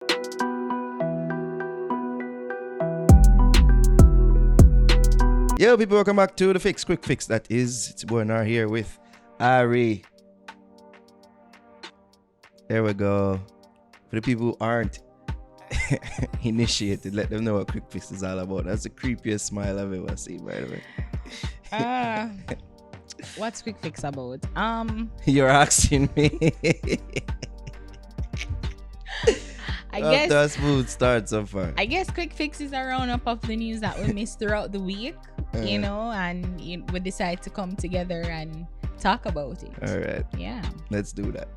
Yo, people, welcome back to the Quick Fix. That is, it's Buenar here with Ari. There we go. For the people who aren't initiated, let them know what Quick Fix is all about. That's the creepiest smile I've ever seen, by the way. What's Quick Fix about? You're asking me. I guess that's smooth start so far. I guess Quick Fix is a roundup of the news that we missed throughout the week, and we decide to come together and talk about it. All right. Yeah. Let's do that.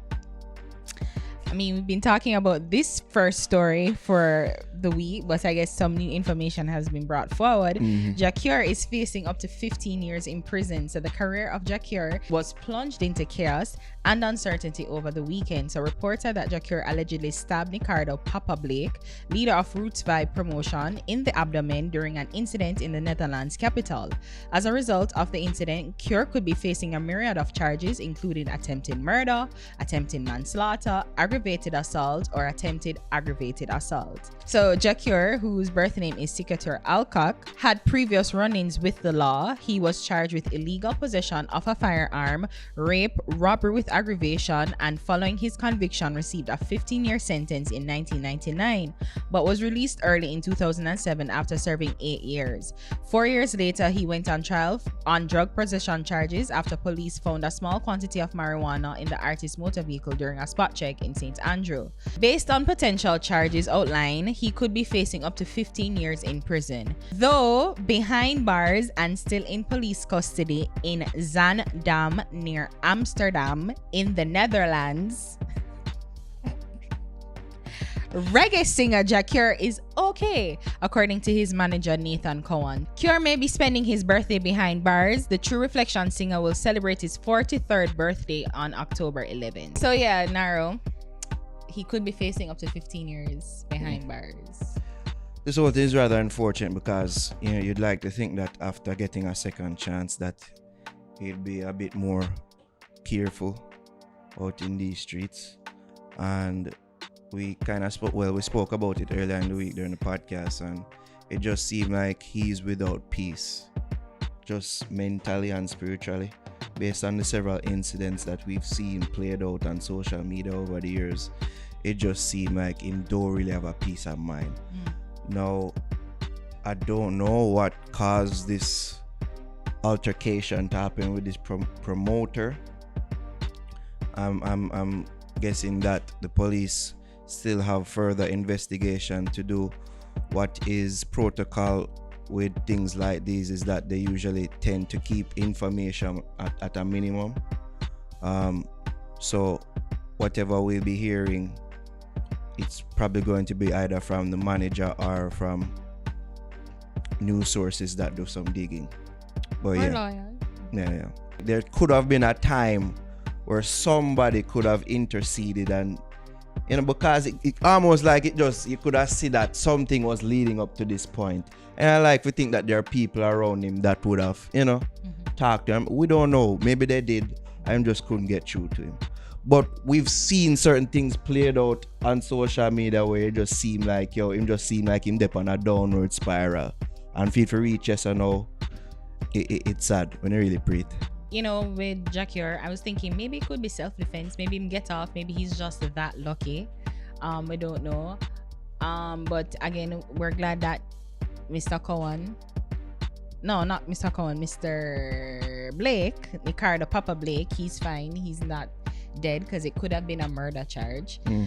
I mean, we've been talking about this first story for the week, but I guess some new information has been brought forward. Jacure is facing up to 15 years in prison. So the career of Jacure was plunged into chaos and uncertainty over the weekend. So reports are that Jacure allegedly stabbed Ricardo Papa Blake, leader of Roots Vibe Promotion, in the abdomen during an incident in the Netherlands capital. As a result of the incident, Cure could be facing a myriad of charges, including attempted murder, attempted manslaughter, aggravated assault, or attempted aggravated assault. So Jacure, whose birth name is Sikatur Alcock, had previous run-ins with the law. He was charged with illegal possession of a firearm, rape, robbery with aggravation, and following his conviction received a 15-year sentence in 1999, but was released early in 2007 after serving 8 years. 4 years later, he went on trial on drug possession charges after police found a small quantity of marijuana in the artist's motor vehicle during a spot check in St. Andrew. Based on potential charges outlined, he could be facing up to 15 years in prison, though behind bars and still in police custody in Zaandam near Amsterdam in the Netherlands. Reggae singer Jacure is okay, according to his manager Nathan Cowan. Cure may be spending his birthday behind bars. The True Reflection singer will celebrate his 43rd birthday on October 11th. So yeah, Naro, he could be facing up to 15 years behind bars. This whole thing is rather unfortunate because you'd like to think that after getting a second chance that he'd be a bit more careful out in these streets. And we kind of spoke about it earlier in the week during the podcast, and it just seemed like he's without peace, just mentally and spiritually, based on the several incidents that we've seen played out on social media over the years. It just seemed like him don't really have a peace of mind. Now, I don't know what caused this altercation to happen with this promoter. I'm guessing that the police still have further investigation to do. What is protocol with things like these is that they usually tend to keep information at a minimum. So whatever we'll be hearing, it's probably going to be either from the manager or from news sources that do some digging. But yeah, there could have been a time where somebody could have interceded, and because it almost like you could have seen that something was leading up to this point. And I like to think that there are people around him that would have, talked to him. We don't know. Maybe they did. I just couldn't get through to him. But we've seen certain things played out on social media where it just seemed like, him dip on a downward spiral. And feel for reach, yes or no, it's sad when you really breathe. With Jacure, I was thinking maybe it could be self-defense. Maybe him get off. Maybe he's just that lucky. We don't know. But again, we're glad that Mr. Cowan, no, not Mr. Cowan, Mr. Blake, Ricardo Papa Blake, he's fine. He's not dead, because it could have been a murder charge. But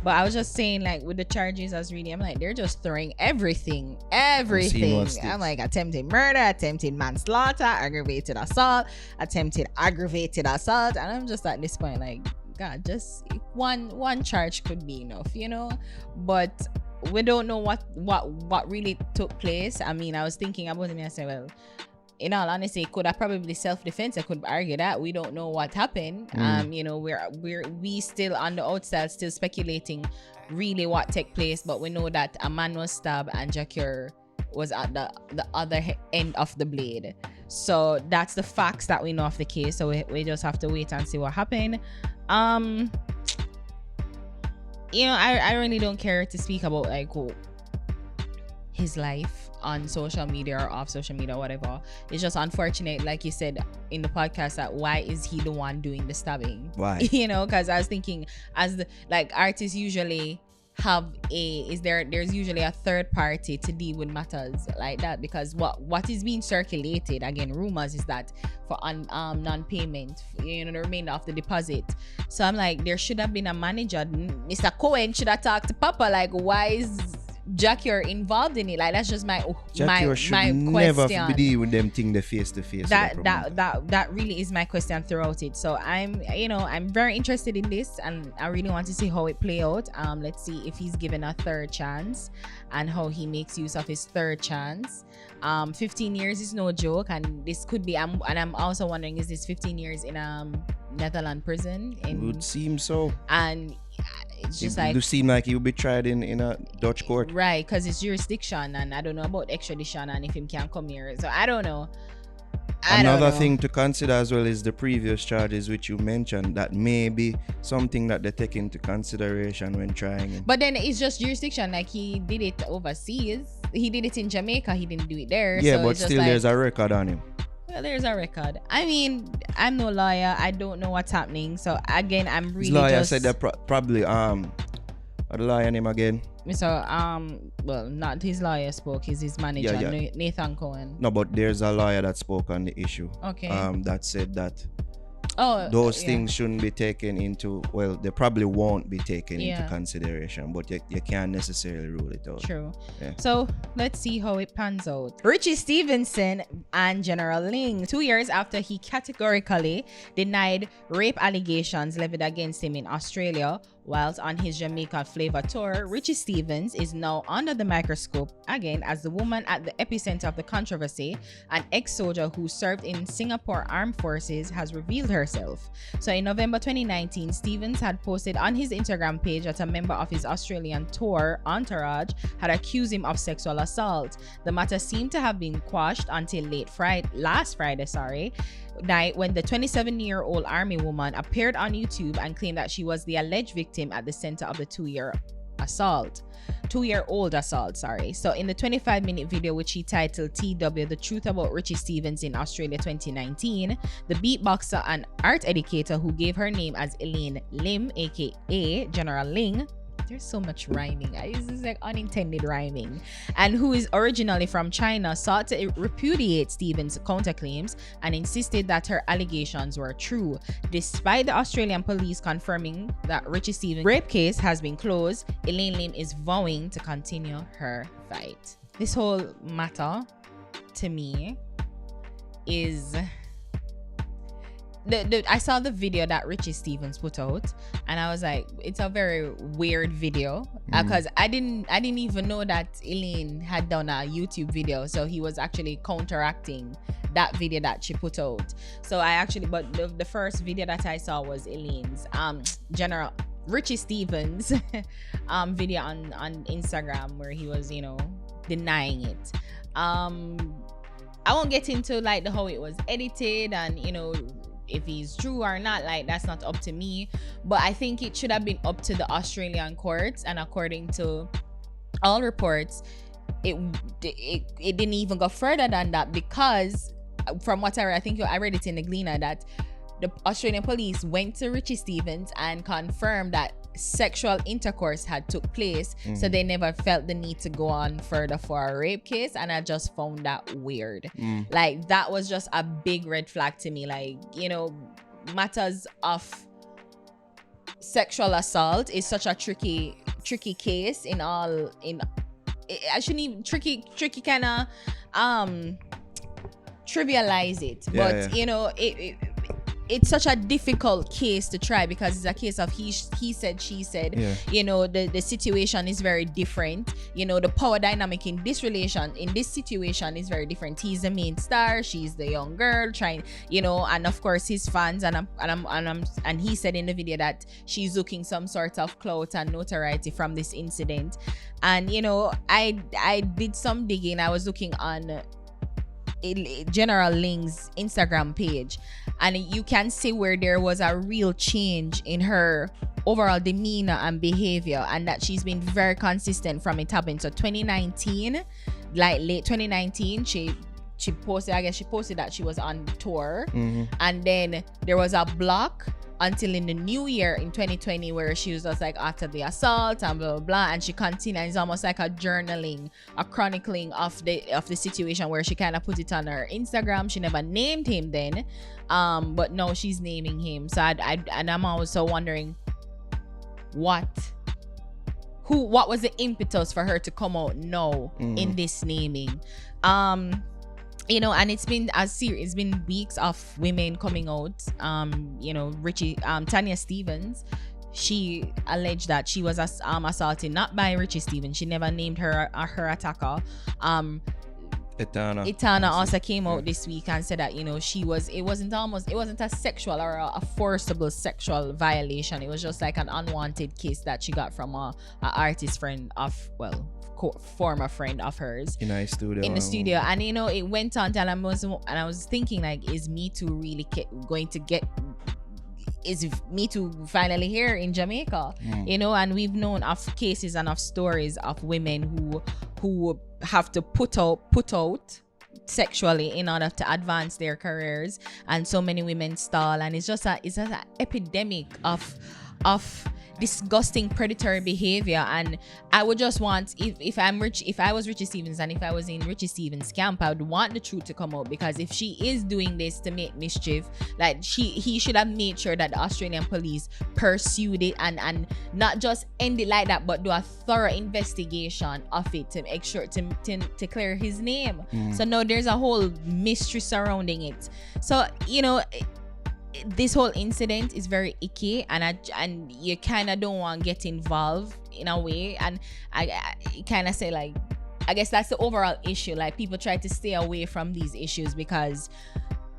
I was just saying, like, with the charges, I'm like, they're just throwing everything. I'm like, attempted murder, attempted manslaughter, aggravated assault, and I'm just at this point like, God, just one charge could be enough, but we don't know what really took place. I mean, I was thinking about it and I said, well, in all honesty, it could have probably self-defense. I could argue that we don't know what happened. We still on the outside, still speculating really what took place, but we know that a man was stabbed and Jacure was at the other end of the blade. So that's the facts that we know of the case. So we just have to wait and see what happened. I really don't care to speak about like his life on social media or off social media or whatever. It's just unfortunate, like you said in the podcast, that why is he the one doing the stabbing? Why? Because I was thinking, as the like artists usually have there's usually a third party to deal with matters like that, because what is being circulated, again, rumors, is that for non-payment, the remainder of the deposit. So I'm like, there should have been a manager. Mr. Cohen should have talked to Papa, like, why is Jackie involved in it? Like, that's just my never question. be with them thing the face to face. That really is my question throughout it. So I'm very interested in this, and I really want to see how it play out. Let's see if he's given a third chance and how he makes use of his third chance. 15 years is no joke, and this could be. I'm also wondering, is this 15 years in Netherlands prison? It would seem so. And it's just it would seem like he would be tried in a Dutch court, right? Because it's jurisdiction, and I don't know about extradition and if him can come here. So I don't know. Another thing to consider as well is the previous charges which you mentioned, that may be something that they take into consideration when trying him. But then it's just jurisdiction. Like, he did it overseas. He did it in Jamaica. He didn't do it there. Yeah, so but still there's a record on him. Well, there's a record. I mean, I'm no lawyer. I don't know what's happening. So again, I'm really his lawyer said that probably what the lawyer name again? So well, not his lawyer spoke. It's his manager, Nathan Cohen. No, but there's a lawyer that spoke on the issue. Okay. That said that those things shouldn't be taken into, well, they probably won't be taken into consideration, but you can't necessarily rule it out. True. Yeah. So let's see how it pans out. Richie Stevenson and General Ling, 2 years after he categorically denied rape allegations levied against him in Australia whilst on his Jamaica Flavor tour, Richie Stephens is now under the microscope again as the woman at the epicenter of the controversy. An ex-soldier who served in Singapore Armed Forces has revealed herself. So in November 2019, Stephens had posted on his Instagram page that a member of his Australian tour entourage had accused him of sexual assault. The matter seemed to have been quashed until last Friday night, when the 27-year-old army woman appeared on YouTube and claimed that she was the alleged victim at the center of the two-year-old assault. So in the 25-minute video, which he titled TW, The Truth About Richie Stephens in Australia 2019, the beatboxer and art educator who gave her name as Elaine Lim, aka General Ling, there's so much rhyming. This is like unintended rhyming. And who is originally from China, sought to repudiate Stephens' counterclaims and insisted that her allegations were true. Despite the Australian police confirming that Richie Stephens' rape case has been closed, Elaine Lim is vowing to continue her fight. This whole matter, to me, is... I saw the video that Richie Stephens put out, and I was like, it's a very weird video because I didn't even know that Elaine had done a YouTube video, so he was actually counteracting that video that she put out. So but the first video that I saw was Elaine's General Richie Stephens video on Instagram, where he was denying it. I won't get into like how it was edited and if he's true or not, like that's not up to me, but I think it should have been up to the Australian courts. And according to all reports, it didn't even go further than that, because from what I read, I think I read it in the Gleaner, that the Australian police went to Richie Stephens and confirmed that sexual intercourse had took place, so they never felt the need to go on further for a rape case. And I just found that weird. Like, that was just a big red flag to me. Like, matters of sexual assault is such a tricky case I shouldn't even tricky kind of trivialize it, but it's such a difficult case to try, because it's a case of he said, she said. The situation is very different. The power dynamic in this situation is very different. He's the main star, she's the young girl trying, and of course his fans, and he said in the video that she's looking some sort of clout and notoriety from this incident. And I did some digging. I was looking on General Ling's Instagram page, and you can see where there was a real change in her overall demeanor and behavior, and that she's been very consistent from it happening. So 2019, like late 2019, she posted, I guess she posted that she was on tour, and then there was a block until in the new year in 2020 where she was just like after the assault and blah blah blah, and she continued, and it's almost like a journaling, a chronicling of the situation, where she kind of put it on her Instagram. She never named him then, but now she's naming him. So I'm also wondering what was the impetus for her to come out now in this naming. You know, and it's been weeks of women coming out. You know, Tanya Stephens, she alleged that she was assaulted not by Richie Stephens. She never named her attacker. Etana also came out this week and said that, you know, it wasn't a sexual or a forcible sexual violation. It was just like an unwanted kiss that she got from a artist friend of, former friend of hers in the studio. And you know, it went on, and I was thinking, like, is Me Too really is Me Too finally here in Jamaica? You know, and we've known of cases and of stories of women who have to put out sexually in order to advance their careers, and so many women stall, and it's just an epidemic of disgusting predatory behavior. And I would just want, if I was Richie Stephens, and if I was in Richie Stephens' camp, I would want the truth to come out, because if she is doing this to make mischief, like he should have made sure that the Australian police pursued it and not just end it like that, but do a thorough investigation of it to make sure to clear his name. So now there's a whole mystery surrounding it. So, you know, this whole incident is very icky, and you kind of don't want to get involved in a way. And I kind of say, like, I guess that's the overall issue. Like, people try to stay away from these issues because,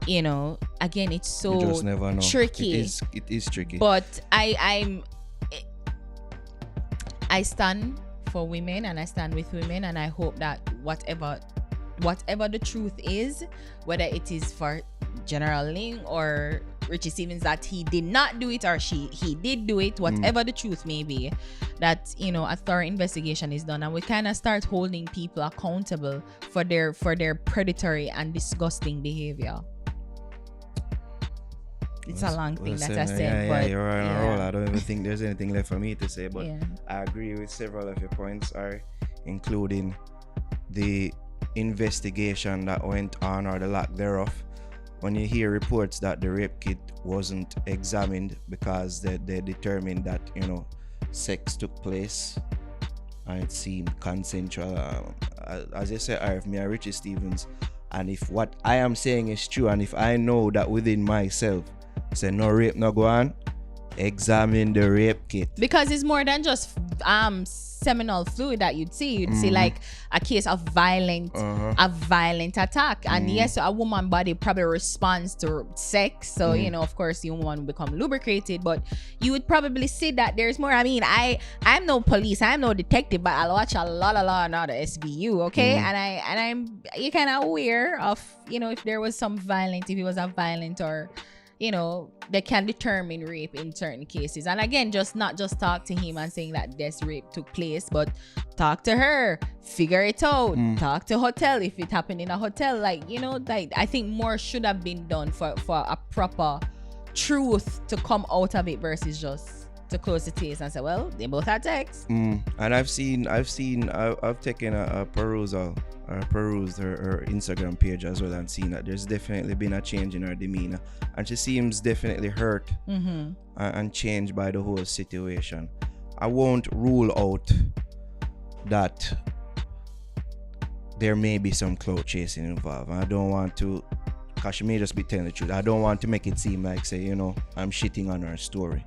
you know, again, it's so you just never know. Tricky. It is tricky. But I stand for women, and I stand with women, and I hope that whatever the truth is, whether it is for General Ling or Richie Stephens, that he did not do it or he did do it, whatever the truth may be, that, you know, a thorough investigation is done, and we kind of start holding people accountable for their predatory and disgusting behavior. It's a long thing that I said, but you're on a roll. I don't even think there's anything left for me to say, but I agree with several of your points, including the investigation that went on, or the lack thereof. When you hear reports that the rape kit wasn't examined because they determined that, you know, sex took place and it seemed consensual, as you say, if me and Richie Stephens, and if what I am saying is true, and if I know that within myself say no rape no go on, examine the rape kit, because it's more than just seminal fluid that you'd see like a case of violent attack, and yes, a woman body probably responds to sex, so you know, of course the woman will become lubricated, but you would probably see that there's more. I mean, I'm no police, I'm no detective, but I'll watch a lot of SVU, okay, and I'm you kind of aware of, you know, if there was some violent, if it was a violent, or, you know, they can determine rape in certain cases. And again, not just talk to him and saying that this rape took place, but talk to her, figure it out, talk to hotel if it happened in a hotel. Like, you know, like, I think more should have been done for a proper truth to come out of it, versus just to close the case and say, well, they both had sex. And I've taken a perusal. Perused her Instagram page as well, and seen that there's definitely been a change in her demeanor, and she seems definitely hurt and changed by the whole situation. I won't rule out that there may be some clout chasing involved. I don't want to, because she may just be telling the truth. I don't want to make it seem like, say, you know, I'm shitting on her story.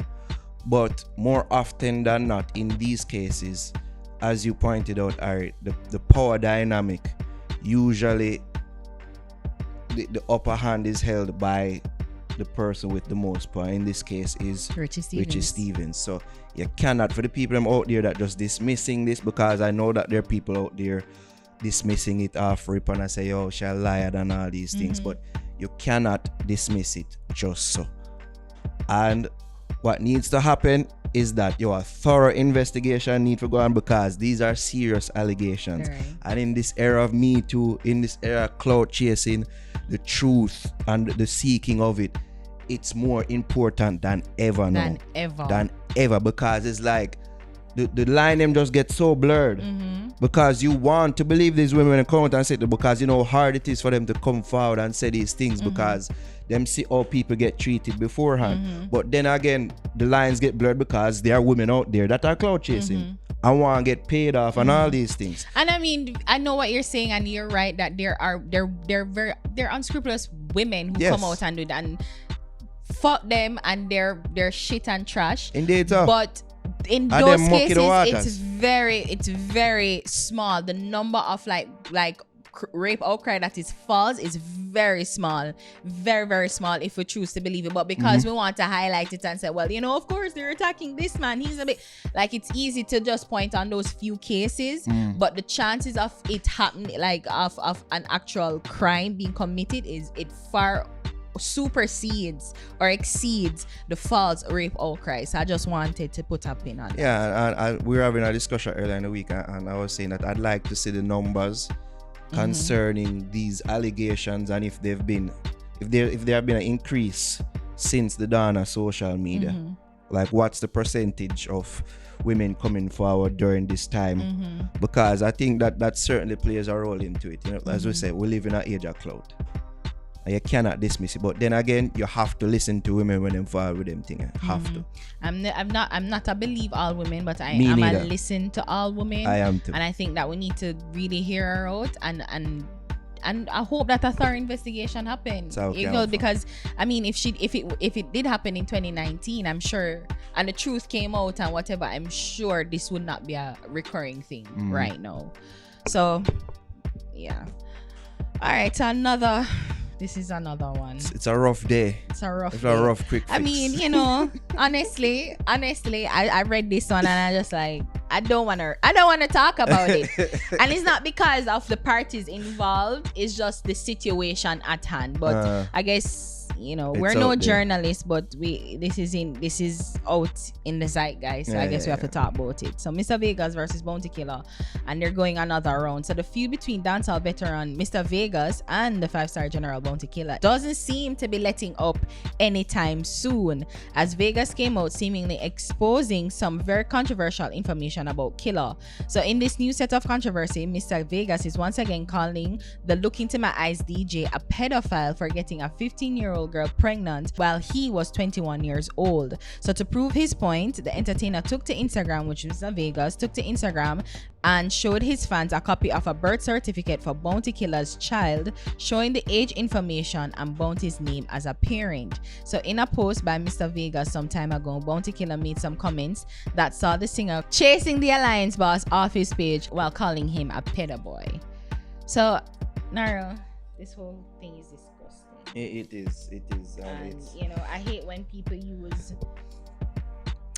But more often than not, in these cases, as you pointed out, Ari, the power dynamic, usually the upper hand is held by the person with the most power. In this case is Richie Stephens. So you cannot, for the people out there that just dismissing this, because I know that there are people out there dismissing it off rip and I say, oh, she's a liar and all these things, but you cannot dismiss it just so. And what needs to happen is that your thorough investigation need to go on, because these are serious allegations. Right. And in this era of Me Too, in this era of clout chasing, the truth and the seeking of it, it's more important than ever now. Than ever, because it's like the line them just get so blurred. Because you want to believe these women and come out and say it, because you know how hard it is for them to come forward and say these things, because them see how people get treated beforehand. But then again, the lines get blurred because there are women out there that are clout chasing and want to get paid off and all these things. And I mean, I know what you're saying, and you're right that they're unscrupulous women who come out and do that, and fuck them, and they're shit and trash. Indeed, so. But in those cases, it's very small. The number of like rape outcry that is false is very small, very, very small, if we choose to believe it. But because we want to highlight it and say, well, you know, of course they're attacking this man, he's a bit like, it's easy to just point on those few cases, but the chances of it happening, like of an actual crime being committed, it far supersedes or exceeds the false rape outcry. So I just wanted to put a pin on that. Yeah, and we were having a discussion earlier in the week, and I was saying that I'd like to see the numbers concerning these allegations, and if there have been an increase since the dawn of social media. Like, what's the percentage of women coming forward during this time? Because I think that certainly plays a role into it. You know, as we say, we live in an age of clout. And you cannot dismiss it. But then again, you have to listen to women when they forward with them thing. Have to. I'm not a believe all women, but I am a listen to all women. I am too. And I think that we need to really hear her out, and I hope that a thorough investigation happens. You know, because I mean, if it did happen in 2019, I'm sure, and the truth came out and whatever, I'm sure this would not be a recurring thing right now. So yeah. All right, so this is another one. It's a rough day. It's a rough quick fix. I mean, you know, honestly, I read this one and I just like, I don't want to talk about it. And it's not because of the parties involved, it's just the situation at hand. But I guess, you know, we're no journalists, but this is out in the zeitgeist. So I guess we have to talk about it. So Mr. Vegas versus Bounty Killer, and they're going another round. So the feud between dancehall veteran Mr. Vegas and the 5-star general Bounty Killer doesn't seem to be letting up anytime soon, as Vegas came out seemingly exposing some very controversial information about Killer. So in this new set of controversy, Mr. Vegas is once again calling the Look Into My Eyes DJ a pedophile for getting a 15-year-old girl pregnant while he was 21 years old. So to prove his point, the entertainer took to Instagram, which Mr. Vegas took to Instagram, and showed his fans a copy of a birth certificate for Bounty Killer's child, showing the age information and Bounty's name as a parent. So in a post by Mr. Vegas some time ago, Bounty Killer made some comments that saw the singer chasing the Alliance boss off his page while calling him a pedo boy. So, Naro, this whole thing is disgusting. It is. And you know, I hate when people use,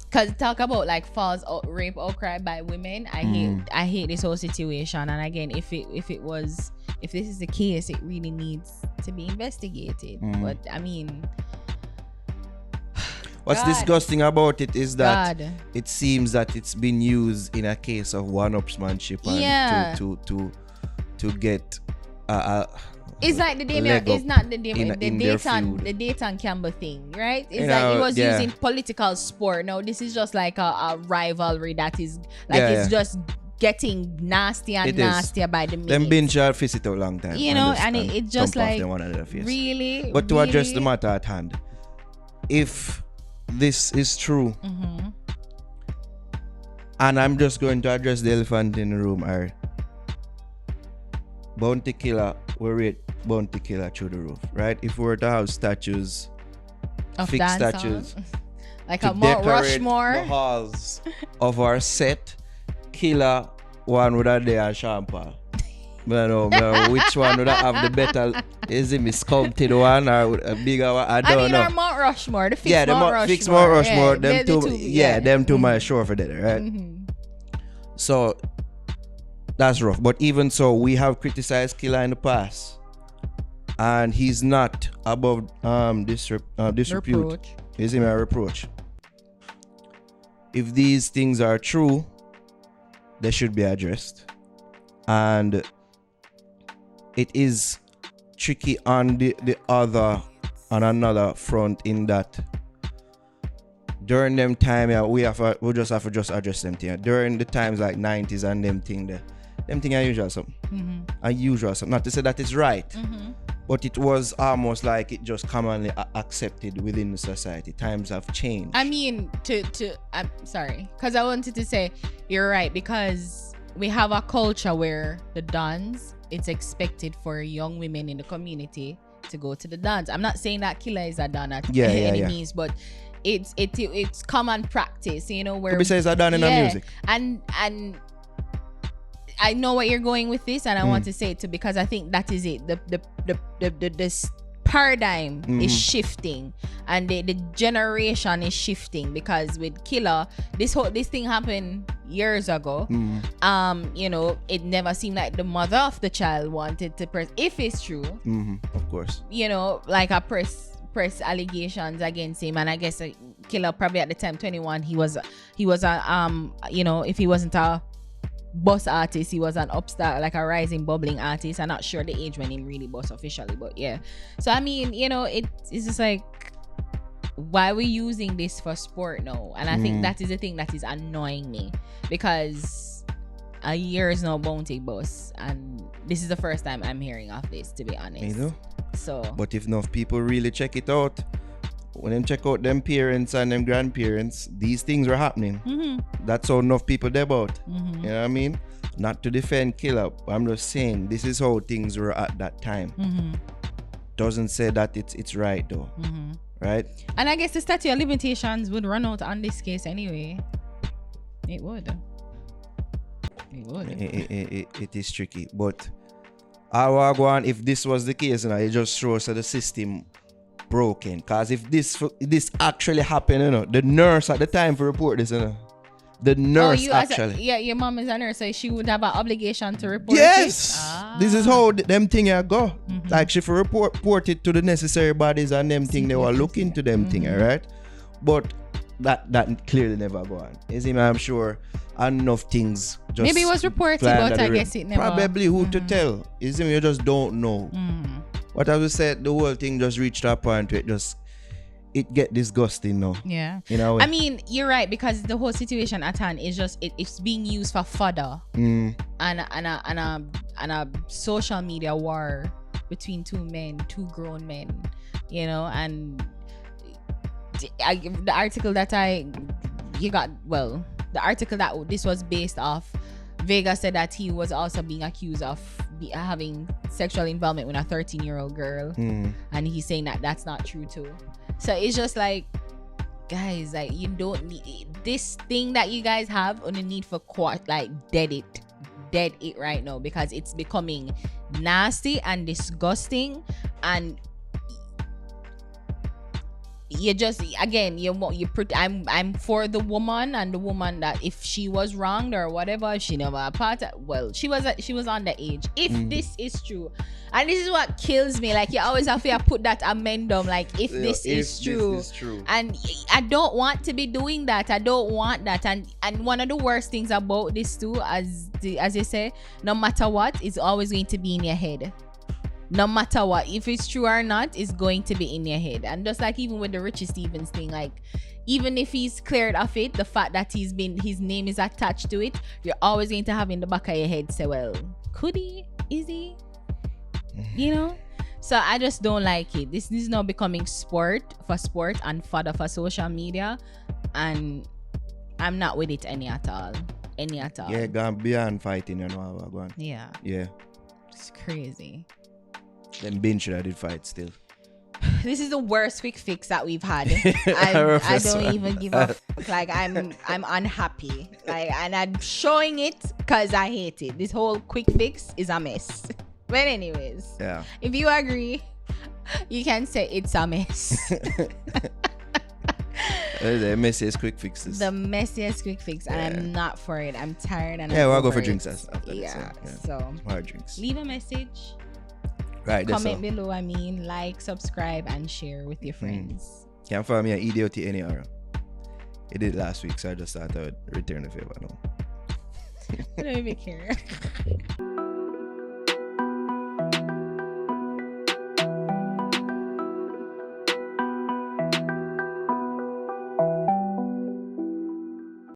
because talk about like false rape outcry by women. I hate this whole situation. And again, if this is the case, it really needs to be investigated. But I mean, what's disgusting about it is that it seems that it's been used in a case of one-upsmanship and to get it's like the Damian, it's not the Damian, the Dayton Campbell thing, right? It's like it was used in political sport. No, this is just like a rivalry that is like it's just getting nastier and nastier by the minute. Them binge are fist it out long time. You know, and it just like really. But to address the matter at hand, if this is true, and I'm just going to address the elephant in the room, Bounty Killer will rate Bounty Killer through the roof, right? If we were to have statues, fixed statues, like a Mount Rushmore, the halls of our set, Killer one would have there and Sean Paul. I don't know which one would have the better. Is it sculpted one or a bigger one? I don't know. Our Mount Rushmore, the fixed Mount Rushmore. Fixed Mount Rushmore. Them two my sure for that, right? So that's rough. But even so, we have criticized Killer in the past. and he's not above disrepute. Reproach. Is him a reproach? If these things are true, they should be addressed, and it is tricky on on another front, in that during them time, we just have to just address them thing. During the times like 90s and them thing there, them thing are usual something. Unusual something. Not to say that it's right, but it was almost like it just commonly accepted within the society. Times have changed. I mean, I'm sorry, because I wanted to say you're right, because we have a culture where the dance, it's expected for young women in the community to go to the dance. I'm not saying that Killer is a don at any means, but it's common practice, you know, where says a don in the music. And I know what you're going with this, and I want to say it too, because I think that is it. The paradigm is shifting, and the generation is shifting, because with Killer, this thing happened years ago. You know, it never seemed like the mother of the child wanted to press, if it's true, of course, you know, like a press allegations against him. And I guess Killer probably at the time 21, he was a you know, if he wasn't a boss artist, he was an upstart, like a rising bubbling artist. I'm not sure the age when he really boss officially, but yeah. So I mean, you know, it's just like, why are we using this for sport now? And I think that is the thing that is annoying me, because a year is no bounty boss, and this is the first time I'm hearing of this, to be honest. You know? So, but if enough people really check it out, when them check out them parents and them grandparents, these things were happening. That's how enough people they about. You know what I mean? Not to defend Killer, I'm just saying this is how things were at that time. Doesn't say that it's right though. Right? And I guess the statute of limitations would run out on this case anyway. It would. It is tricky, but I will go on. If this was the case, it just shows that the system broken. Cause if this actually happened, you know, the nurse at the time for report this, you know, the nurse actually. Your mom is a nurse, so she would have an obligation to report. Yes, this is how them thing go. Like she for report it to the necessary bodies, and them thing they were looking to them thing, alright. But that clearly never go on. You see me, I'm sure enough things just maybe it was reported, but I guess it never. Probably who to tell. You see me, you just don't know. What I would say, the whole thing just reached a point where it get disgusting now. Yeah. You know. I mean, you're right, because the whole situation at hand is just it's being used for fodder and a social media war between two grown men, you know. And the article that the article that this was based off, Vega said that he was also being accused of having sexual involvement with a 13-year-old girl, and he's saying that that's not true too. So it's just like, guys, like, you don't need this thing that you guys have on the need for dead it right now, because it's becoming nasty and disgusting. And you just, again, I'm for the woman, and the woman that if she was wronged or whatever, she never she was underage. If this is true, and this is what kills me, like, you always have to put that amendum, like, if this is true, and I don't want to be doing that. I don't want that. And one of the worst things about this too, as you say, no matter what, it's always going to be in your head. No matter what, if it's true or not, it's going to be in your head. And just like even with the Richie Stephens thing, like, even if he's cleared of it, the fact that his name is attached to it, you're always going to have in the back of your head, say, well, could he? Is he? You know? So I just don't like it. This is now becoming sport and fodder for social media, and I'm not with it any at all. Yeah, gone beyond fighting, you know. Go on. Yeah. It's crazy. Then Ben should have did fight still. This is the worst quick fix that we've had. I don't even give a fuck. Like, I'm unhappy. Like, and I'm showing it because I hate it. This whole quick fix is a mess. But anyways, yeah. If you agree, you can say it's a mess. The messiest quick fixes. The messiest quick fix, and I'm not for it. I'm tired, and we'll go for drinks after this. So Some hard drinks. Leave a message. Right. Comment below. Like, subscribe, and share with your friends. Can't find me at EDOT anywhere. It did last week, so I just thought I would return the favor now. I don't even care.